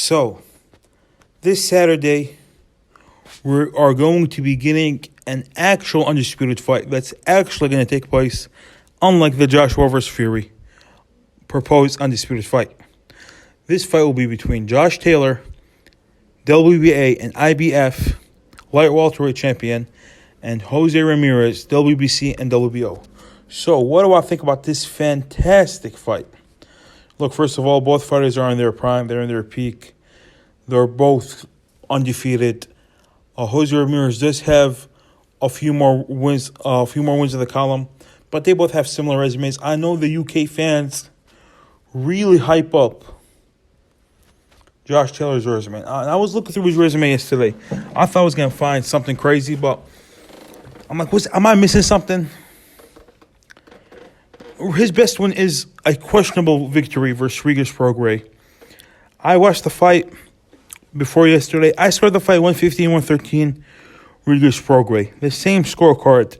So, this Saturday, we are going to be getting an actual undisputed fight that's actually going to take place, unlike the Joshua vs. Fury proposed undisputed fight. This fight will be between Josh Taylor, WBA and IBF light welterweight champion, and Jose Ramirez, WBC and WBO. So, what do I think about this fantastic fight? Look, first of all, both fighters are in their prime. They're in their peak. They're both undefeated. Jose Ramirez does have a few more wins in the column, but they both have similar resumes. I know the UK fans really hype up Josh Taylor's resume. I was looking through his resume yesterday. I thought I was going to find something crazy, but I'm like, am I missing something? His best win is a questionable victory versus Regis Prograis. I watched the fight before yesterday. I scored the fight 115-113, Regis Prograis. The same scorecard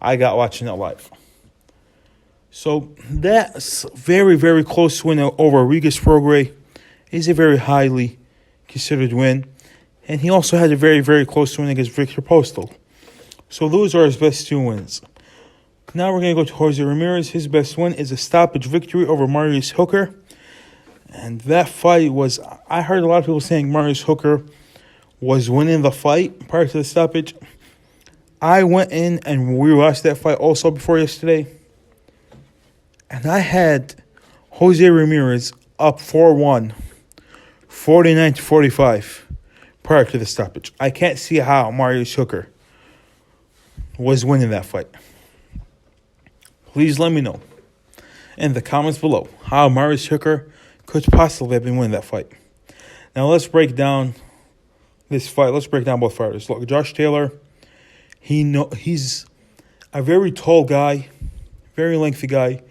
I got watching it live. So that's very, very close win over Regis Prograis. Is a very highly considered win. And he also had a very, very close win against Victor Postal. So those are his best two wins. Now we're going to go to Jose Ramirez. His best win is a stoppage victory over Marius Hooker. And that fight was, I heard a lot of people saying Marius Hooker was winning the fight prior to the stoppage. I went in and we watched that fight also before yesterday. And I had Jose Ramirez up 4-1, 49-45 prior to the stoppage. I can't see how Marius Hooker was winning that fight. Please let me know in the comments below how Marius Hooker could possibly have been winning that fight. Now let's break down this fight. Let's break down both fighters. Look, Josh Taylor, he's a very tall guy, very lengthy guy,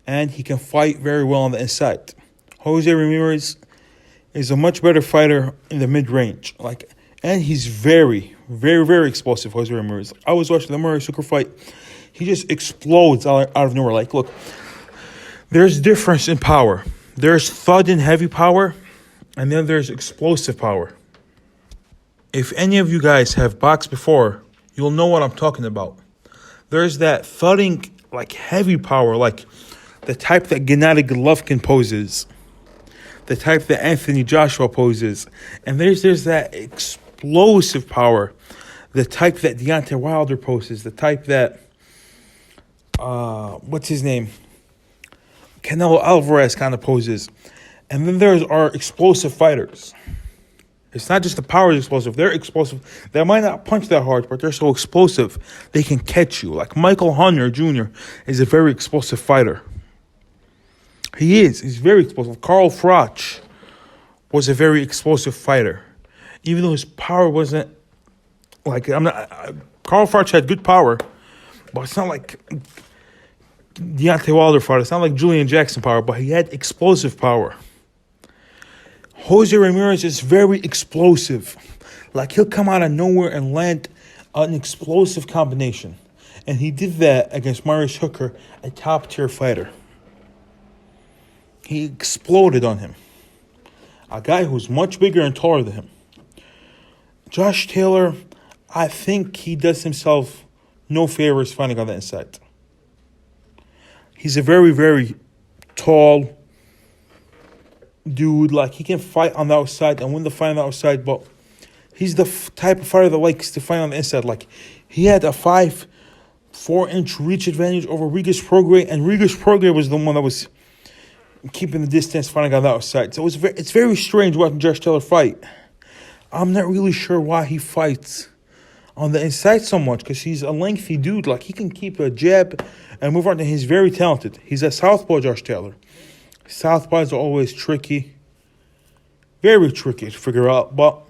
and he can fight very well on the inside. Jose Ramirez is a much better fighter in the mid-range. And he's very, very, very explosive, Jose Ramirez. I was watching the Marius Hooker fight. He just explodes out of nowhere. Look, there's difference in power. There's thud and heavy power, and then there's explosive power. If any of you guys have boxed before, you'll know what I'm talking about. There's that thudding, heavy power, the type that Gennady Golovkin poses, the type that Anthony Joshua poses, and there's that explosive power, the type that Deontay Wilder poses, the type that what's his name? Canelo Alvarez kind of poses. And then there's our explosive fighters. It's not just the power is explosive. They're explosive. They might not punch that hard, but they're so explosive they can catch you. Like Michael Hunter Jr. is a very explosive fighter. He is. He's very explosive. Carl Froch was a very explosive fighter. Even though his power wasn't Carl Froch had good power, but it's not like Deontay Wilder fought. It's not like Julian Jackson power, but he had explosive power. Jose Ramirez is very explosive. He'll come out of nowhere and land an explosive combination. And he did that against Marius Hooker, a top-tier fighter. He exploded on him. A guy who's much bigger and taller than him. Josh Taylor, I think he does himself no favors fighting on the inside. He's a very, very tall dude. He can fight on the outside and win the fight on the outside, but he's the type of fighter that likes to fight on the inside. He had a 4-inch reach advantage over Regis Prograis, and Regis Prograis was the one that was keeping the distance, fighting on the outside. So it's very strange watching Josh Taylor fight. I'm not really sure why he fights on the inside so much, because he's a lengthy dude. He can keep a jab and move on. And he's very talented. He's a southpaw, Josh Taylor. Southpaws are always tricky. Very tricky to figure out. But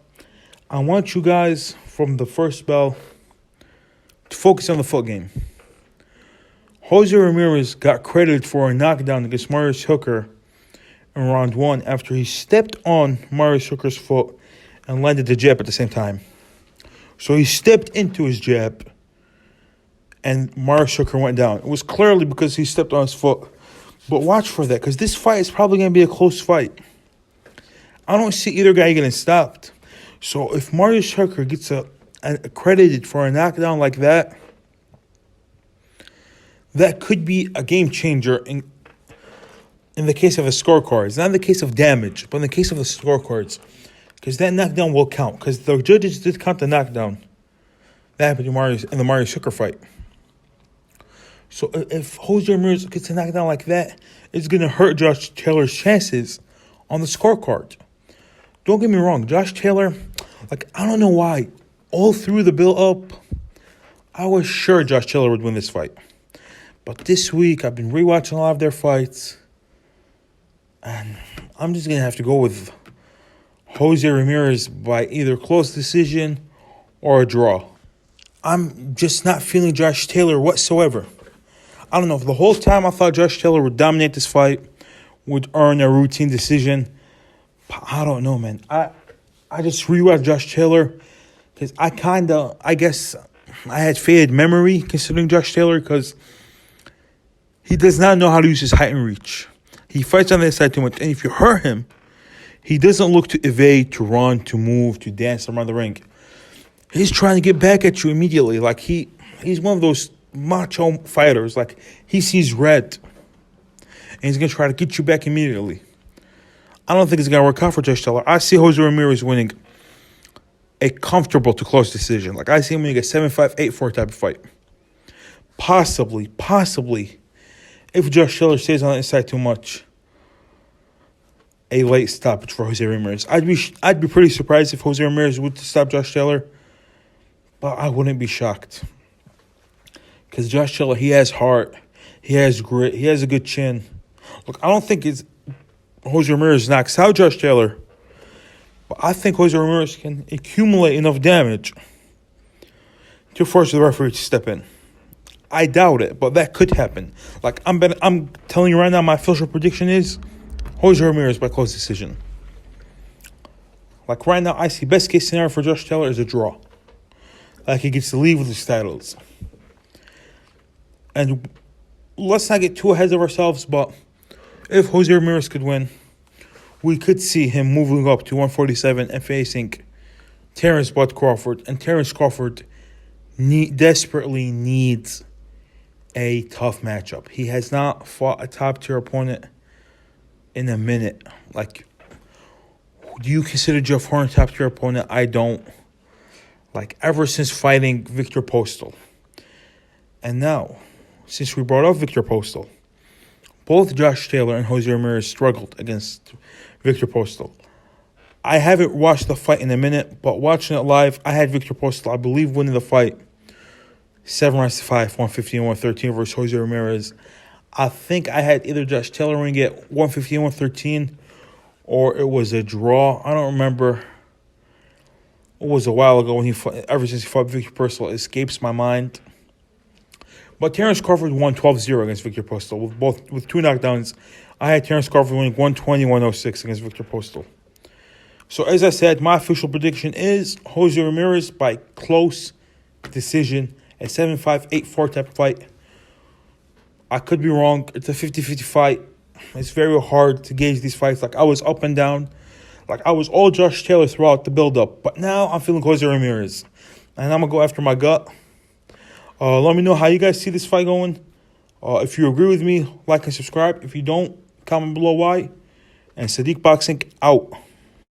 I want you guys, from the first bell, to focus on the foot game. Jose Ramirez got credited for a knockdown against Marius Hooker in round 1 after he stepped on Marius Hooker's foot and landed the jab at the same time. So he stepped into his jab, and Marius Hooker went down. It was clearly because he stepped on his foot. But watch for that, because this fight is probably going to be a close fight. I don't see either guy getting stopped. So if Marius Hooker gets accredited for a knockdown like that, that could be a game changer in the case of the scorecards. Not in the case of damage, but in the case of the scorecards. Because that knockdown will count. Because the judges did count the knockdown. That happened in the Marius Hooker fight. So if Jose Ramirez gets a knockdown like that, it's going to hurt Josh Taylor's chances on the scorecard. Don't get me wrong, Josh Taylor, I don't know why. All through the build-up, I was sure Josh Taylor would win this fight. But this week, I've been rewatching a lot of their fights. And I'm just going to have to go with Jose Ramirez by either close decision or a draw. I'm just not feeling Josh Taylor whatsoever. I don't know. For the whole time, I thought Josh Taylor would dominate this fight, would earn a routine decision. But I don't know, man. I just rewatched Josh Taylor because I guess I had faded memory considering Josh Taylor because he does not know how to use his height and reach. He fights on the inside too much. And if you hurt him, he doesn't look to evade, to run, to move, to dance around the ring. He's trying to get back at you immediately. He's one of those macho fighters. He sees red. And he's going to try to get you back immediately. I don't think it's going to work out for Josh Taylor. I see Jose Ramirez winning a comfortable to close decision. I see him winning a 7-5, 8-4 type of fight. Possibly, if Josh Taylor stays on the inside too much, a late stoppage for Jose Ramirez. I'd be pretty surprised if Jose Ramirez would stop Josh Taylor, but I wouldn't be shocked. Because Josh Taylor, he has heart, he has grit, he has a good chin. Look, I don't think Jose Ramirez knocks out Josh Taylor, but I think Jose Ramirez can accumulate enough damage to force the referee to step in. I doubt it, but that could happen. I'm telling you right now, my official prediction is Jose Ramirez by close decision. Right now, I see best case scenario for Josh Taylor is a draw. He gets to leave with his titles. And let's not get too ahead of ourselves, but if Jose Ramirez could win, we could see him moving up to 147 and facing Terrence Bud Crawford. And Terrence Crawford desperately needs a tough matchup. He has not fought a top-tier opponent in a minute. Do you consider Jeff Horn a top-tier opponent? I don't. Ever since fighting Victor Postal. And now, since we brought up Victor Postal, both Josh Taylor and Jose Ramirez struggled against Victor Postal. I haven't watched the fight in a minute, but watching it live, I had Victor Postal, I believe, winning the fight 7-5, 115, 113 versus Jose Ramirez. I think I had either Josh Taylor winning it 115, 113, or it was a draw. I don't remember. It was a while ago when he fought. Ever since he fought Victor Postal, it escapes my mind. But Terrence Crawford won 12-0 against Victor Postal with two knockdowns. I had Terrence Crawford winning 120, 106 against Victor Postal. So as I said, my official prediction is Jose Ramirez by close decision, a 7-5, 8-4 type of fight. I could be wrong. It's a 50-50 fight. It's very hard to gauge these fights. I was up and down. I was all Josh Taylor throughout the build-up. But now I'm feeling Jose Ramirez. And I'm going to go after my gut. Let me know how you guys see this fight going. If you agree with me, like and subscribe. If you don't, comment below why. And Sadiq Boxing out.